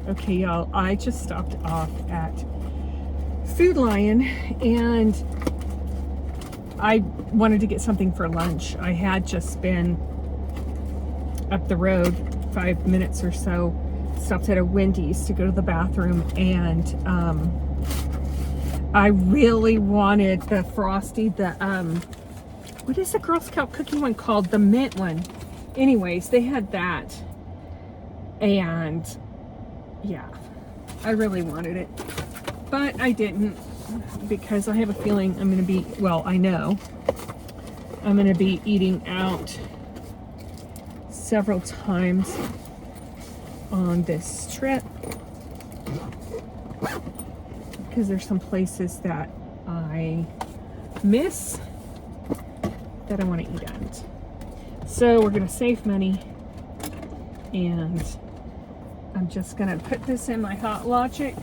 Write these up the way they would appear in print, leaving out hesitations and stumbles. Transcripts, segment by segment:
Okay, y'all, I just stopped off at Food Lion and I wanted to get something for lunch. I had just been up the road 5 minutes or so, stopped at a Wendy's to go to the bathroom, and I really wanted the Frosty, what is the Girl Scout cookie one called? The mint one. Anyways, they had that, and yeah, I really wanted it, but I didn't, because I have a feeling I'm going to be, well, I know I'm going to be eating out several times on this trip, because there's some places that I miss that I want to eat at. So we're going to save money, and I'm just going to put this in my Hot Logic.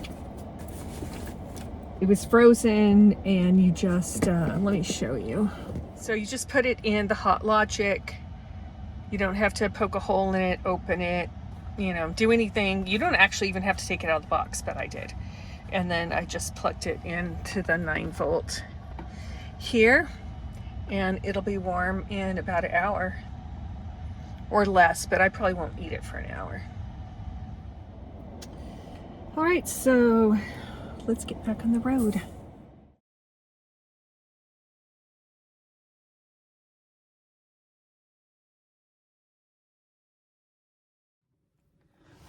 It was frozen, and you just, let me show you. So you just put it in the Hot Logic. You don't have to poke a hole in it, open it, you know, do anything. You don't actually even have to take it out of the box, but I did. And then I just plugged it into the 9-volt here, and it'll be warm in about an hour or less, but I probably won't eat it for an hour. All right, so let's get back on the road.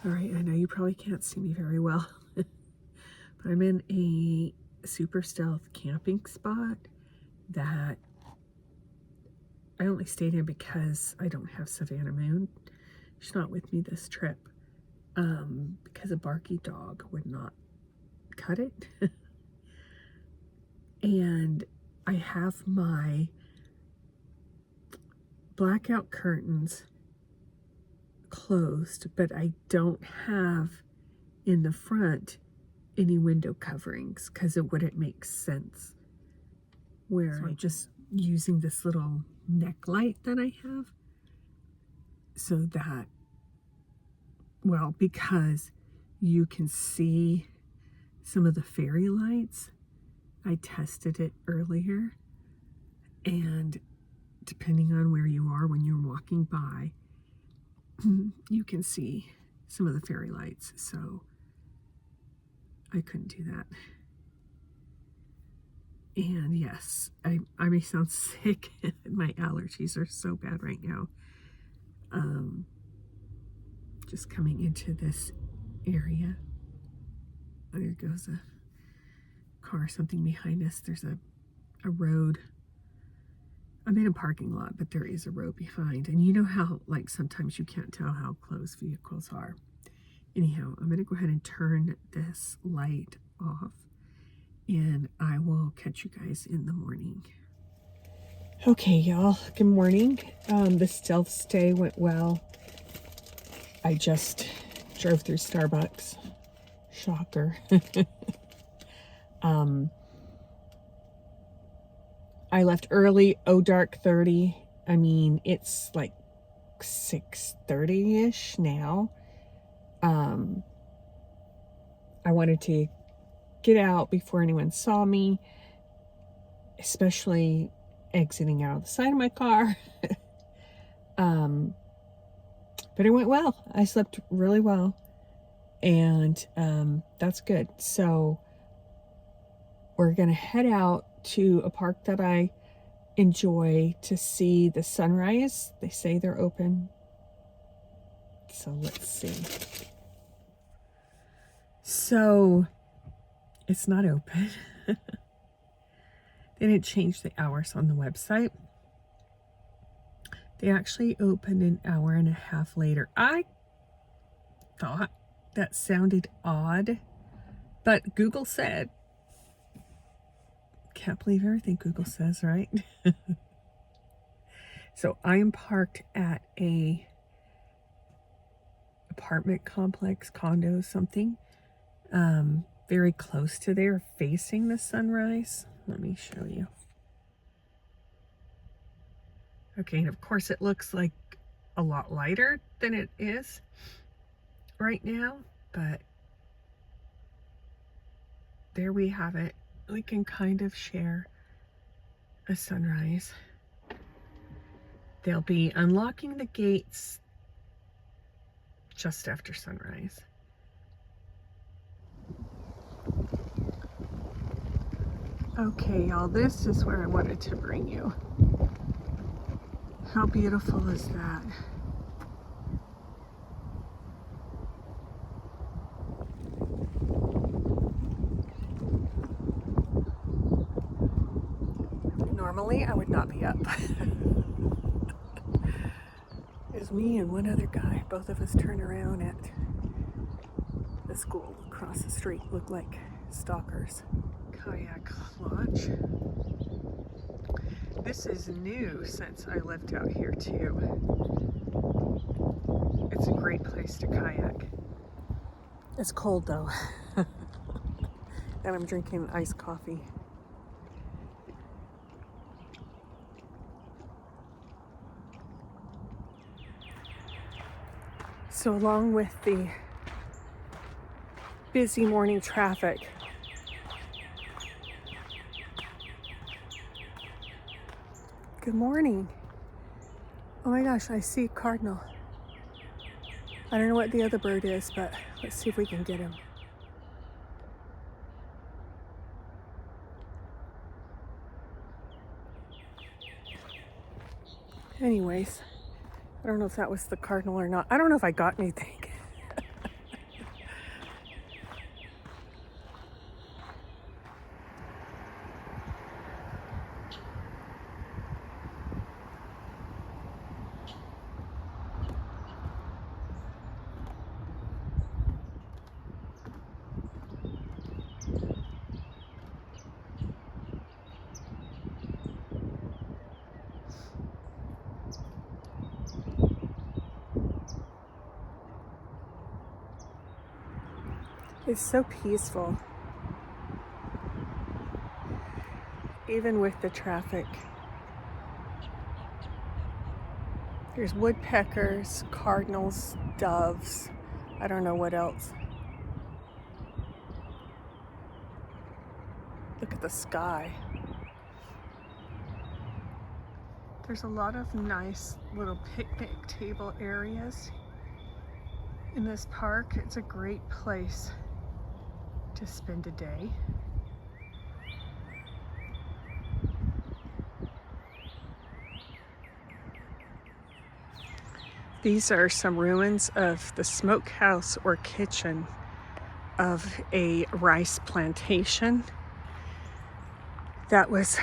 All right, I know you probably can't see me very well, but I'm in a super stealth camping spot that I only stayed in because I don't have Savannah Moon. She's not with me this trip, because a barky dog would not cut it. And I have my blackout curtains closed, but I don't have in the front any window coverings, because it wouldn't make sense. Where I'm just using this little neck light that I have, so that, well, because you can see some of the fairy lights. I tested it earlier, and depending on where you are when you're walking by, you can see some of the fairy lights, so I couldn't do that. And yes, I may sound sick. My allergies are so bad right now. Just coming into this area. There goes a car, something behind us. There's a road. I'm in a parking lot, but there is a road behind. And you know how, like, sometimes you can't tell how close vehicles are. Anyhow, I'm going to go ahead and turn this light off, and I will catch you guys in the morning. Okay, y'all, good morning. The stealth stay went well. I just drove through Starbucks. Shocker. I left early, dark 30. I mean, it's like 6:30-ish now. I wanted to get out before anyone saw me, especially exiting out of the side of my car. But it went well. I slept really well, and that's good. So we're gonna head out to a park that I enjoy to see the sunrise. They say they're open, so let's see. So it's not open. They didn't change the hours on the website. They actually opened an hour and a half later. I thought that sounded odd, but Google said. Can't believe everything Google says, right? So I am parked at a apartment complex, condo, something, very close to there, facing the sunrise. Let me show you. Okay, and of course it looks like a lot lighter than it is right now, but there we have it. We can kind of share a sunrise. They'll be unlocking the gates just after sunrise. Okay, y'all, this is where I wanted to bring you. How beautiful is that? Normally, I would not be up. There's me and one other guy. Both of us turn around at the school across the street. Look like stalkers. Kayak launch. This is new since I lived out here too. It's a great place to kayak. It's cold though. And I'm drinking iced coffee. So along with the busy morning traffic, good morning. Oh my gosh, I see a cardinal. I don't know what the other bird is, but let's see if we can get him. Anyways, I don't know if that was the cardinal or not. I don't know if I got anything. It's so peaceful, even with the traffic. There's woodpeckers, cardinals, doves, I don't know what else. Look at the sky. There's a lot of nice little picnic table areas in this park. It's a great place to spend a day. These are some ruins of the smokehouse or kitchen of a rice plantation that was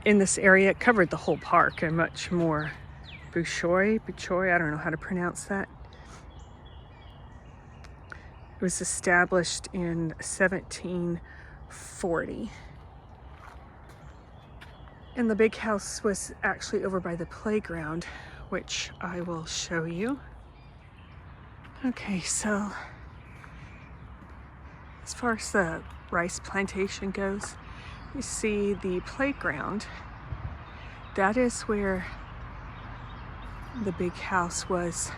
in this area. It covered the whole park and much more. Buchoy, I don't know how to pronounce that. It was established in 1740. And the big house was actually over by the playground, which I will show you. Okay, so as far as the rice plantation goes, you see the playground. That is where the big house was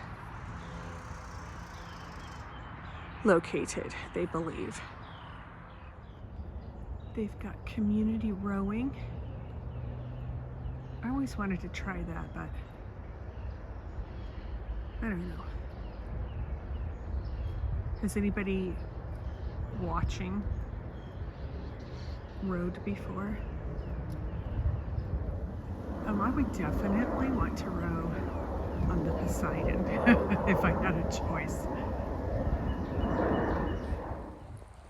located, they believe. They've got community rowing. I always wanted to try that, but I don't know. Has anybody watching rowed before? I would definitely want to row on the Poseidon if I had a choice.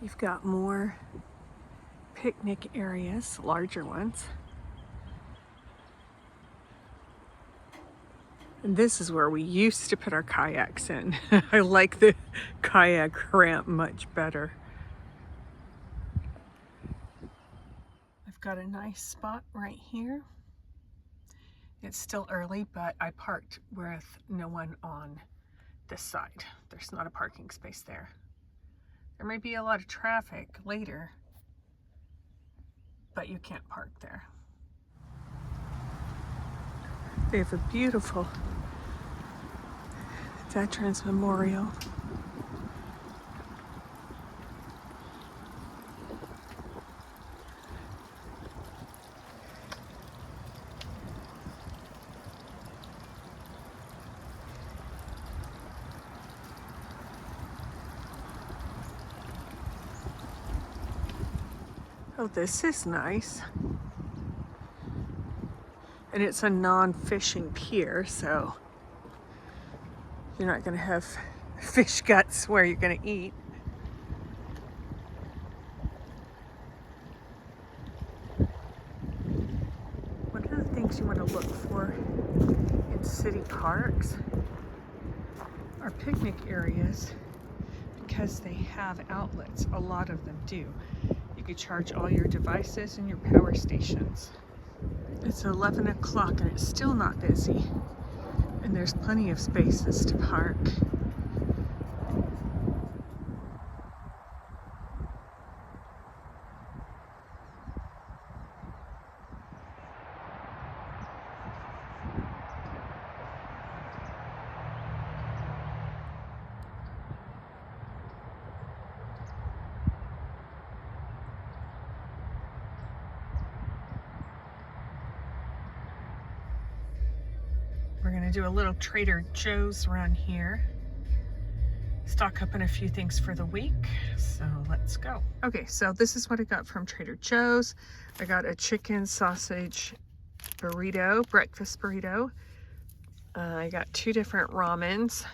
You've got more picnic areas, larger ones. And this is where we used to put our kayaks in. I like the kayak ramp much better. I've got a nice spot right here. It's still early, but I parked with no one on this side. There's not a parking space there. There may be a lot of traffic later, but you can't park there. They have a beautiful Veterans Memorial. Oh, this is nice. And it's a non-fishing pier, so you're not going to have fish guts where you're going to eat. One of the things you want to look for in city parks are picnic areas, because they have outlets. A lot of them do. You could charge all your devices and your power stations. It's 11 o'clock and it's still not busy. And there's plenty of spaces to park. We're gonna do a little Trader Joe's run here. Stock up on a few things for the week, so let's go. Okay, so this is what I got from Trader Joe's. I got a chicken sausage burrito, breakfast burrito. I got 2 different ramens.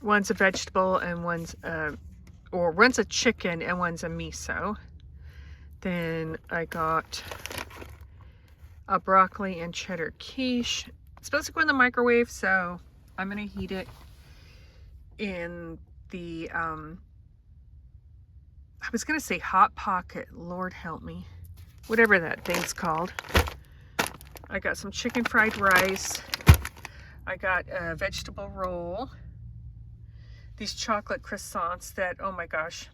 One's a vegetable and one's a chicken and one's a miso. Then I got a broccoli and cheddar quiche. It's supposed to go in the microwave, so I'm gonna heat it in the I was gonna say Hot Pocket, Lord help me, whatever that thing's called. I got some chicken fried rice. I got a vegetable roll. These chocolate croissants that, oh my gosh,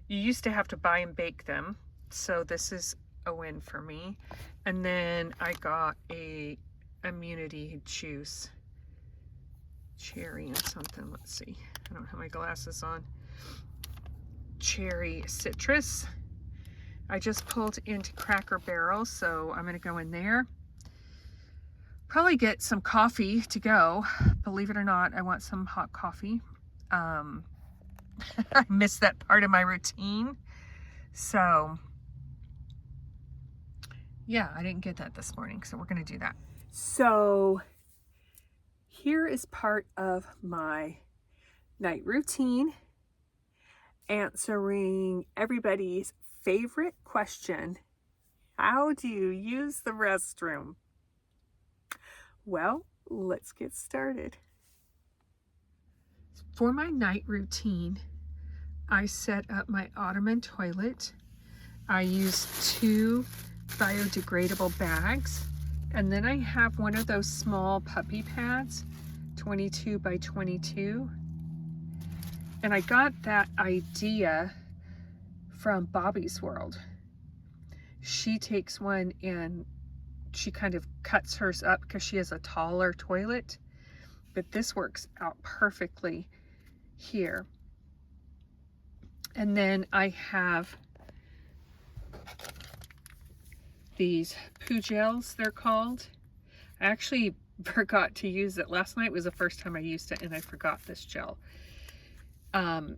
you used to have to buy and bake them, so this is a win for me. And then I got a immunity juice, cherry and something. Let's see, I don't have my glasses on. Cherry citrus. I just pulled into Cracker Barrel, so I'm gonna go in there. Probably get some coffee to go. Believe it or not, I want some hot coffee. I missed that part of my routine. So yeah, I didn't get that this morning, so we're gonna do that. So here is part of my night routine, answering everybody's favorite question: how do you use the restroom? Well, let's get started. For my night routine, I set up my ottoman toilet. I use 2 biodegradable bags, and then I have one of those small puppy pads, 22 by 22. And I got that idea from Bobby's World. She takes one and she kind of cuts hers up because she has a taller toilet, but this works out perfectly here. And then I have these poo gels, they're called. I actually forgot to use it. Last night was the first time I used it and I forgot this gel. But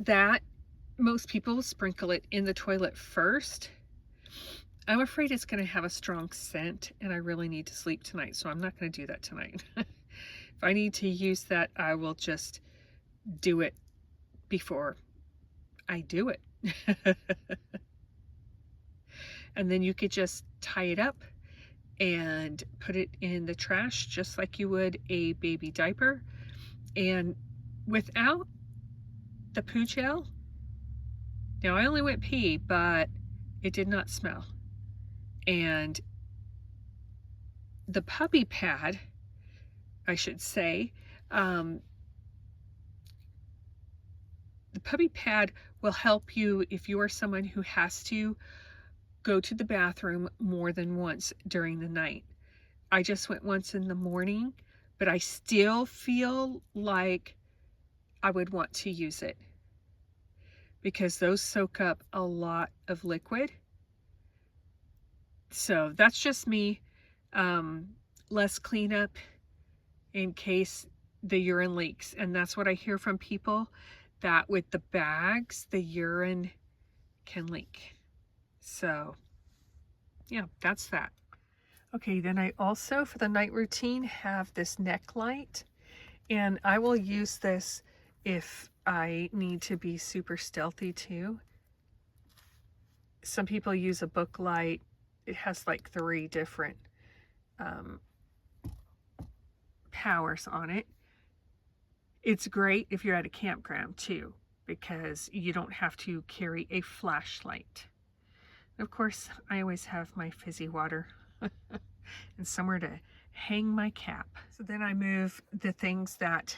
that, most people sprinkle it in the toilet first. I'm afraid it's going to have a strong scent and I really need to sleep tonight, so I'm not going to do that tonight. If I need to use that, I will just do it before I do it. And then you could just tie it up and put it in the trash just like you would a baby diaper. And without the poo gel, now I only went pee, but it did not smell. And the puppy pad, I should say, the puppy pad will help you if you are someone who has to go to the bathroom more than once during the night. I just went once in the morning, but I still feel like I would want to use it because those soak up a lot of liquid. So that's just me. Less cleanup in case the urine leaks. And that's what I hear from people, that with the bags, the urine can leak. So yeah, that's that. Okay, then I also, for the night routine, have this neck light, and I will use this if I need to be super stealthy too. Some people use a book light. It has like 3 different powers on it. It's great if you're at a campground too, because you don't have to carry a flashlight. Of course, I always have my fizzy water and somewhere to hang my cap. So then I move the things that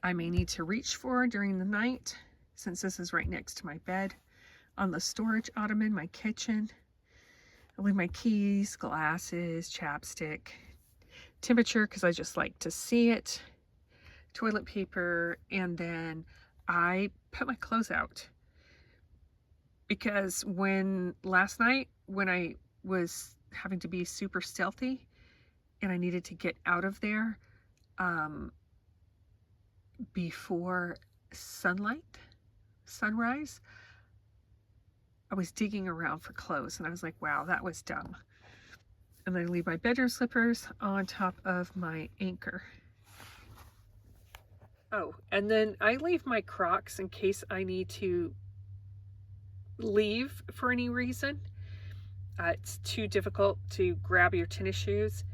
I may need to reach for during the night, since this is right next to my bed, on the storage ottoman, my kitchen. I leave my keys, glasses, chapstick, temperature, because I just like to see it, toilet paper, and then I put my clothes out. Because last night, when I was having to be super stealthy and I needed to get out of there before sunrise, I was digging around for clothes and I was like, wow, that was dumb. And then I leave my bedroom slippers on top of my anchor. Oh, and then I leave my Crocs in case I need to leave for any reason. It's too difficult to grab your tennis shoes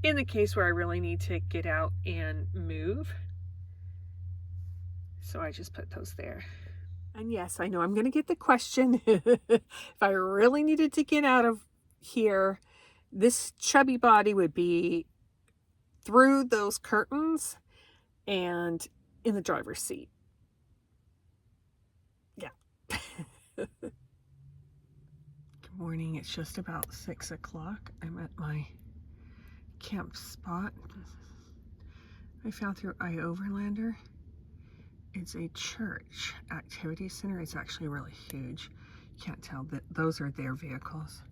in the case where I really need to get out and move. So I just put those there. And yes, I know I'm going to get the question. If I really needed to get out of here, this chubby body would be through those curtains and in the driver's seat. Yeah. Good morning. It's just about 6 o'clock. I'm at my camp spot. I found through iOverlander. It's a church activity center. It's actually really huge. You can't tell that those are their vehicles.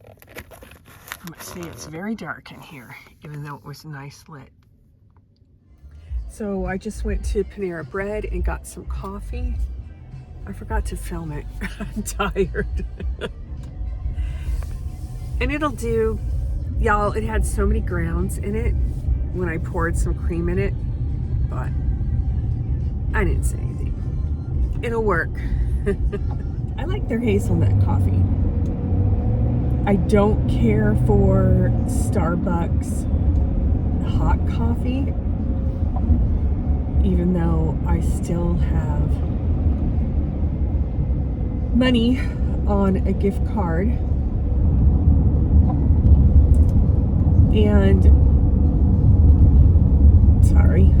I must say it's very dark in here, even though it was nice lit. So I just went to Panera Bread and got some coffee. I forgot to film it. I'm tired. And it'll do, y'all, it had so many grounds in it when I poured some cream in it, but I didn't say anything. It'll work. I like their hazelnut coffee. I don't care for Starbucks hot coffee, even though I still have money on a gift card. And sorry.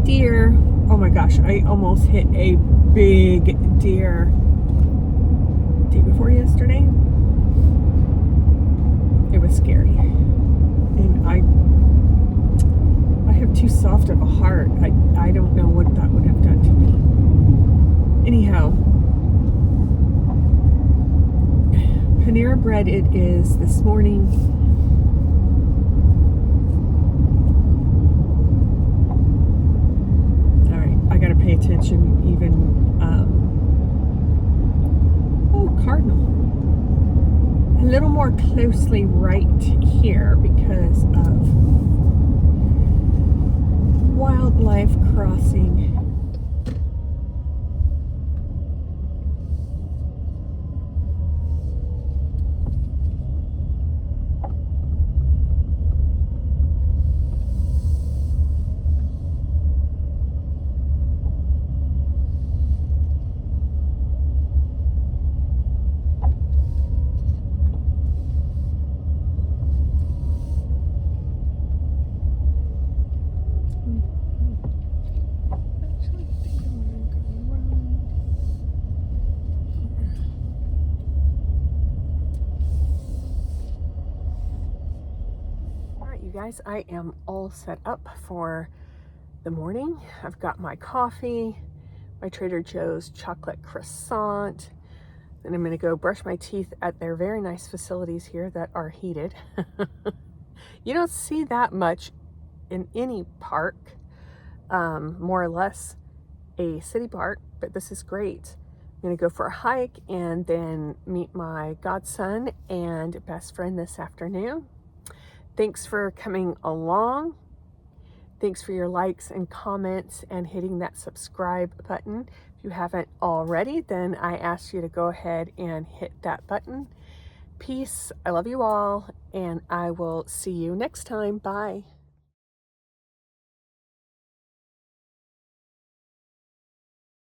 Deer. Oh my gosh, I almost hit a big deer day before yesterday. It was scary. And I have too soft of a heart. I don't know what that would have done to me. Anyhow, Panera Bread it is this morning. All right, I gotta pay attention even. Cardinal. A little more closely right here because of wildlife crossing. Guys, I am all set up for the morning. I've got my coffee, my Trader Joe's chocolate croissant, and I'm going to go brush my teeth at their very nice facilities here that are heated. You don't see that much in any park, more or less a city park, but this is great. I'm gonna go for a hike and then meet my godson and best friend this afternoon. Thanks for coming along. Thanks for your likes and comments and hitting that subscribe button. If you haven't already, then I ask you to go ahead and hit that button. Peace. I love you all, and I will see you next time. Bye.